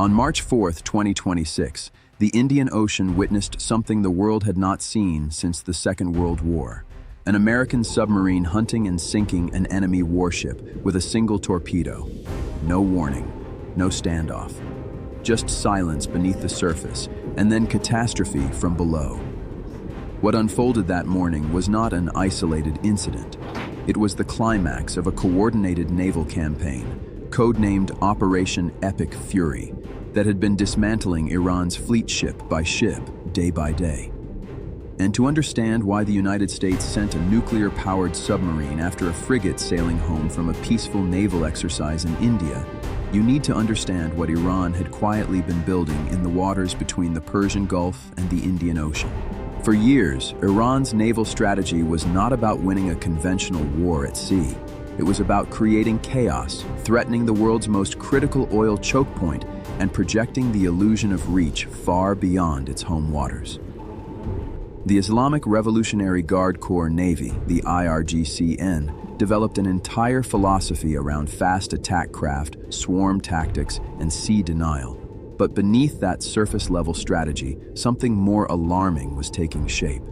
On March 4, 2026, the Indian Ocean witnessed something the world had not seen since the Second World War. An American submarine hunting and sinking an enemy warship with a single torpedo. No warning, no standoff. Just silence beneath the surface, and then catastrophe from below. What unfolded that morning was not an isolated incident. It was the climax of a coordinated naval campaign, codenamed Operation Epic Fury, that had been dismantling Iran's fleet ship by ship, day by day. And to understand why the United States sent a nuclear-powered submarine after a frigate sailing home from a peaceful naval exercise in India, you need to understand what Iran had quietly been building in the waters between the Persian Gulf and the Indian Ocean. For years, Iran's naval strategy was not about winning a conventional war at sea. It was about creating chaos, threatening the world's most critical oil choke point, and projecting the illusion of reach far beyond its home waters. The Islamic Revolutionary Guard Corps Navy, the IRGCN, developed an entire philosophy around fast attack craft, swarm tactics, and sea denial. But beneath that surface-level strategy, something more alarming was taking shape.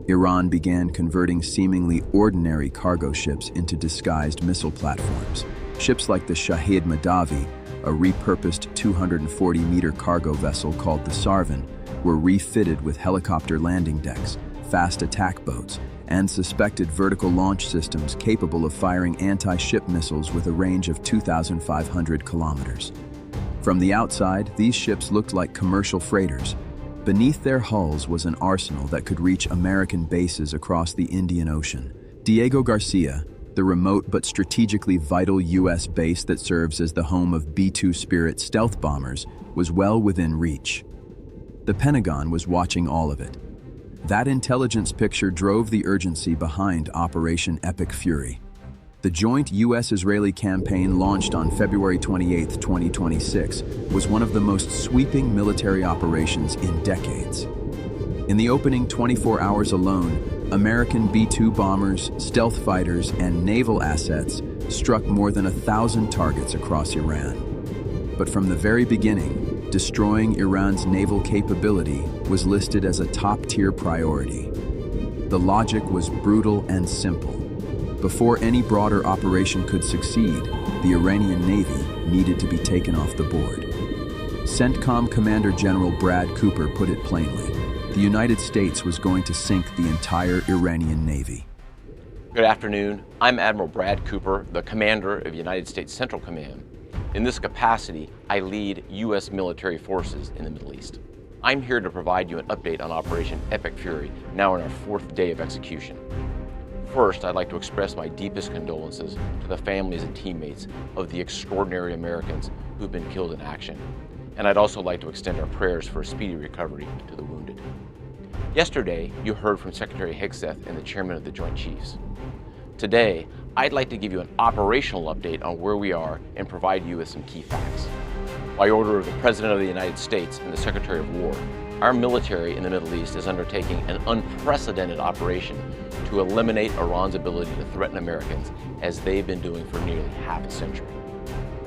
Iran began converting seemingly ordinary cargo ships into disguised missile platforms. Ships like the Shahid Madavi, a repurposed 240-meter cargo vessel called the Sarvan, were refitted with helicopter landing decks, fast attack boats, and suspected vertical launch systems capable of firing anti-ship missiles with a range of 2,500 kilometers. From the outside, these ships looked like commercial freighters. Beneath their hulls was an arsenal that could reach American bases across the Indian Ocean. Diego Garcia, the remote but strategically vital U.S. base that serves as the home of B-2 Spirit stealth bombers, was well within reach. The Pentagon was watching all of it. That intelligence picture drove the urgency behind Operation Epic Fury. The joint U.S.-Israeli campaign launched on February 28, 2026, was one of the most sweeping military operations in decades. In the opening 24 hours alone, American B-2 bombers, stealth fighters, and naval assets struck more than 1,000 targets across Iran. But from the very beginning, destroying Iran's naval capability was listed as a top-tier priority. The logic was brutal and simple. Before any broader operation could succeed, the Iranian Navy needed to be taken off the board. CENTCOM Commander General Brad Cooper put it plainly: the United States was going to sink the entire Iranian Navy. Good afternoon. I'm Admiral Brad Cooper, the commander of United States Central Command. In this capacity, I lead U.S. military forces in the Middle East. I'm here to provide you an update on Operation Epic Fury, now in our 4th day of execution. First, I'd like to express my deepest condolences to the families and teammates of the extraordinary Americans who've been killed in action. And I'd also like to extend our prayers for a speedy recovery to the wounded. Yesterday, you heard from Secretary Hegseth and the Chairman of the Joint Chiefs. Today, I'd like to give you an operational update on where we are and provide you with some key facts. By order of the President of the United States and the Secretary of War, our military in the Middle East is undertaking an unprecedented operation to eliminate Iran's ability to threaten Americans, as they've been doing for nearly half a century.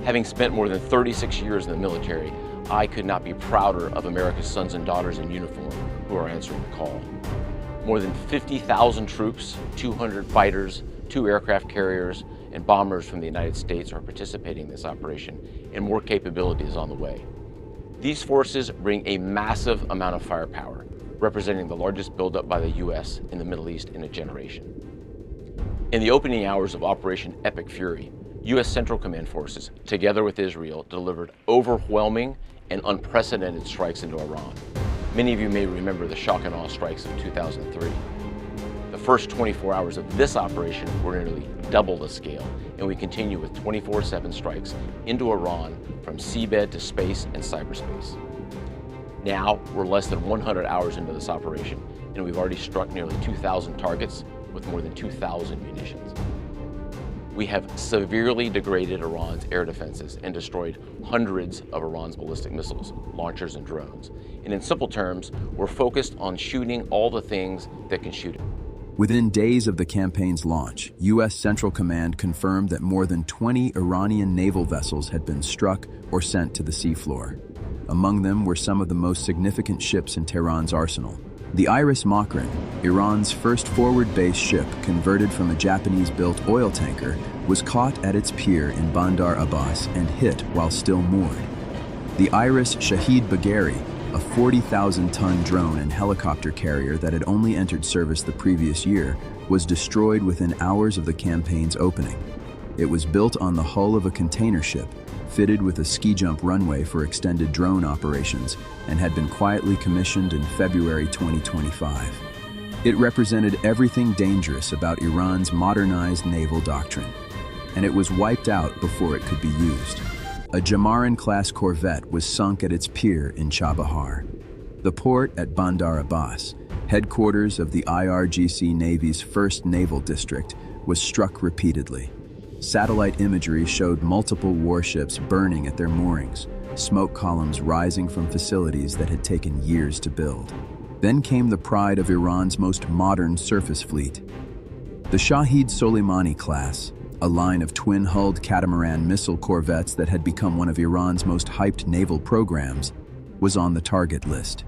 Having spent more than 36 years in the military, I could not be prouder of America's sons and daughters in uniform who are answering the call. More than 50,000 troops, 200 fighters, 2 aircraft carriers, and bombers from the United States are participating in this operation, and more capability is on the way. These forces bring a massive amount of firepower, representing the largest buildup by the U.S. in the Middle East in a generation. In the opening hours of Operation Epic Fury, U.S. Central Command forces, together with Israel, delivered overwhelming and unprecedented strikes into Iran. Many of you may remember the shock and awe strikes of 2003. The first 24 hours of this operation were nearly double the scale, and we continue with 24/7 strikes into Iran from seabed to space and cyberspace. Now, we're less than 100 hours into this operation, and we've already struck nearly 2,000 targets with more than 2,000 munitions. We have severely degraded Iran's air defenses and destroyed hundreds of Iran's ballistic missiles, launchers, and drones. And in simple terms, we're focused on shooting all the things that can shoot it. Within days of the campaign's launch, U.S. Central Command confirmed that more than 20 Iranian naval vessels had been struck or sent to the seafloor. Among them were some of the most significant ships in Tehran's arsenal. The Iris Makran, Iran's first forward-based ship converted from a Japanese-built oil tanker, was caught at its pier in Bandar Abbas and hit while still moored. The Iris Shahid Bagheri, a 40,000-ton drone and helicopter carrier that had only entered service the previous year, was destroyed within hours of the campaign's opening. It was built on the hull of a container ship, fitted with a ski-jump runway for extended drone operations, and had been quietly commissioned in February 2025. It represented everything dangerous about Iran's modernized naval doctrine, and it was wiped out before it could be used. A Submarine-class corvette was sunk at its pier in Chabahar. The port at Bandar Abbas, headquarters of the IRGC Navy's 1st Naval District, was struck repeatedly. Satellite imagery showed multiple warships burning at their moorings, smoke columns rising from facilities that had taken years to build. Then came the pride of Iran's most modern surface fleet. The Shahid Soleimani class, a line of twin-hulled catamaran missile corvettes that had become one of Iran's most hyped naval programs, was on the target list.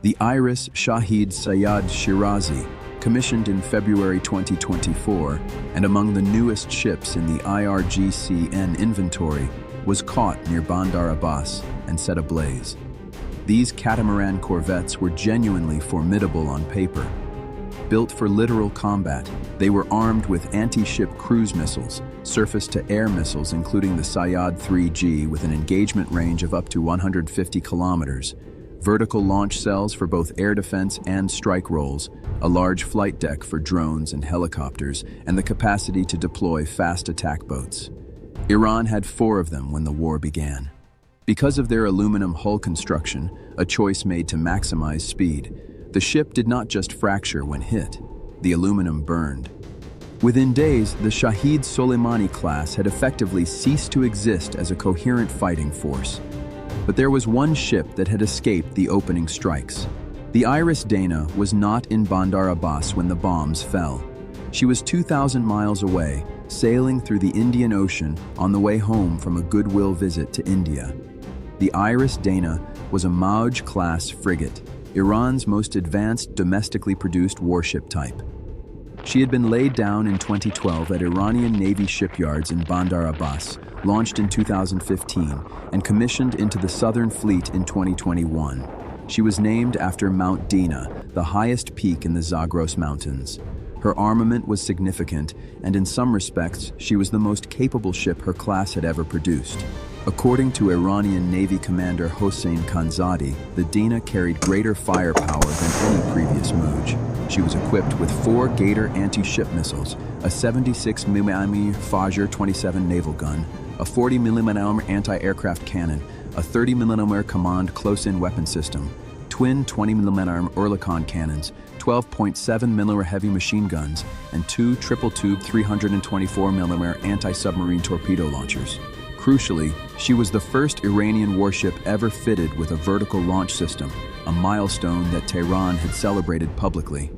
The Iris Shahid Sayyad Shirazi, commissioned in February 2024 and among the newest ships in the IRGC-N inventory, was caught near Bandar Abbas and set ablaze. These catamaran corvettes were genuinely formidable on paper. Built for literal combat, they were armed with anti-ship cruise missiles, surface-to-air missiles including the Sayyad 3G with an engagement range of up to 150 kilometers, vertical launch cells for both air defense and strike roles, a large flight deck for drones and helicopters, and the capacity to deploy fast attack boats. Iran had 4 of them when the war began. Because of their aluminum hull construction, a choice made to maximize speed, the ship did not just fracture when hit, the aluminum burned. Within days, the Shahid Soleimani class had effectively ceased to exist as a coherent fighting force. But there was one ship that had escaped the opening strikes. The Iris Dana was not in Bandar Abbas when the bombs fell. She was 2,000 miles away, sailing through the Indian Ocean on the way home from a goodwill visit to India. The Iris Dana was a Mauj-class frigate, Iran's most advanced domestically produced warship type. She had been laid down in 2012 at Iranian Navy shipyards in Bandar Abbas, launched in 2015, and commissioned into the Southern Fleet in 2021. She was named after Mount Dina, the highest peak in the Zagros Mountains. Her armament was significant, and in some respects, she was the most capable ship her class had ever produced. According to Iranian Navy Commander Hossein Khanzadi, the Dina carried greater firepower than any previous Mauj. She was equipped with 4 Gator anti-ship missiles, a 76mm Fajr 27 naval gun, a 40mm anti-aircraft cannon, a 30mm command close-in weapon system, twin 20mm Oerlikon cannons, 12.7mm heavy machine guns, and 2 triple-tube 324mm anti-submarine torpedo launchers. Crucially, she was the first Iranian warship ever fitted with a vertical launch system, a milestone that Tehran had celebrated publicly.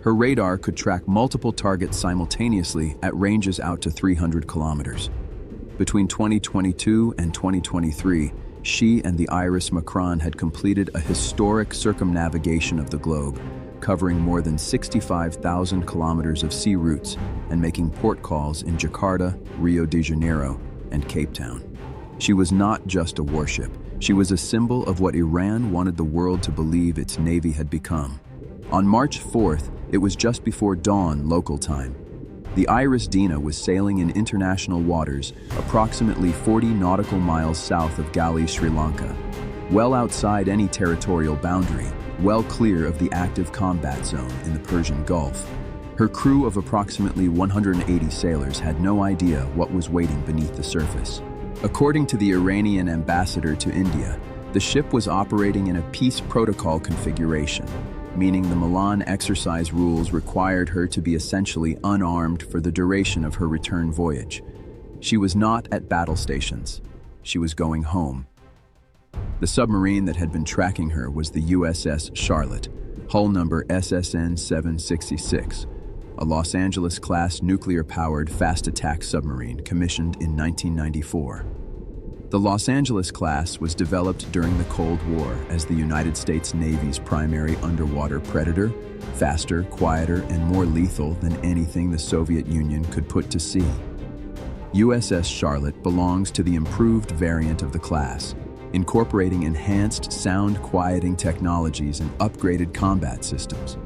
Her radar could track multiple targets simultaneously at ranges out to 300 kilometers. Between 2022 and 2023, she and the Iris Makran had completed a historic circumnavigation of the globe, covering more than 65,000 kilometers of sea routes and making port calls in Jakarta, Rio de Janeiro, and Cape Town. She was not just a warship. She was a symbol of what Iran wanted the world to believe its navy had become. On March 4th, it was just before dawn local time. The Iris Dina was sailing in international waters approximately 40 nautical miles south of Gali, Sri Lanka, well outside any territorial boundary, well clear of the active combat zone in the Persian Gulf. Her crew of approximately 180 sailors had no idea what was waiting beneath the surface. According to the Iranian ambassador to India, the ship was operating in a peace protocol configuration, meaning the Milan exercise rules required her to be essentially unarmed for the duration of her return voyage. She was not at battle stations. She was going home. The submarine that had been tracking her was the USS Charlotte, Hull number SSN 766, a Los Angeles-class nuclear-powered fast attack submarine commissioned in 1994. The Los Angeles class was developed during the Cold War as the United States Navy's primary underwater predator, faster, quieter, and more lethal than anything the Soviet Union could put to sea. USS Charlotte belongs to the improved variant of the class, incorporating enhanced sound quieting technologies and upgraded combat systems.